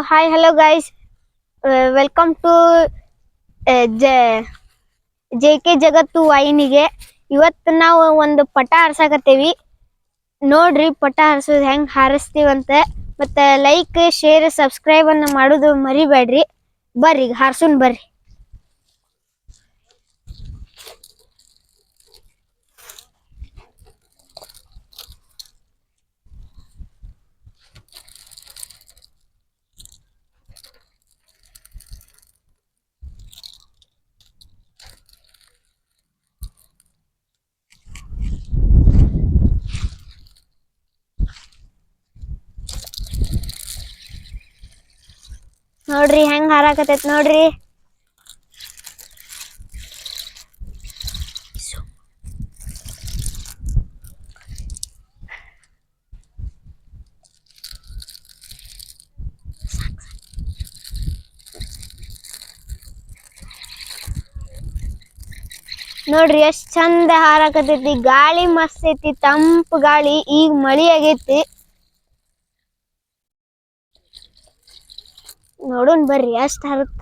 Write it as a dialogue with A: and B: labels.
A: Hi, hello guys. Welcome to JK ಜಗತ್ತು ವಾಹಿನಿಗೆ. ಇವತ್ತು ನಾವು ಒಂದು ಪಟ ಹಾರ್ಸಕತ್ತೇವಿ. ನೋಡ್ರಿ ಪಟ ಹಾರಿಸೋದು ಹೆಂಗ್ ಹಾರಿಸ್ತೀವಂತ. ಮತ್ತೆ ಲೈಕ್ ಶೇರ್ ಸಬ್ಸ್ಕ್ರೈಬ್ ಅನ್ನ ಮಾಡೋದು ಮರಿಬೇಡ್ರಿ. ಬರ್ರಿ ಹಾರ್ಸುನ್ ಬರ್ರಿ. ನೋಡ್ರಿ ಹೆಂಗ್ ಹಾರಾಕತೈತ್ ನೋಡ್ರಿ. ನೋಡ್ರಿ ಎಷ್ಟ್ ಚಂದ ಹಾರಾಕತೈತಿ. ಗಾಳಿ ಮಸ್ತ್ ಐತಿ, ತಂಪು ಗಾಳಿ. ಈಗ ಮಳಿ ಆಗೈತಿ. ನೋಡೋಣ ಬರ್ರಿ ಎಷ್ಟ್ ಹಾರುತ್ತ.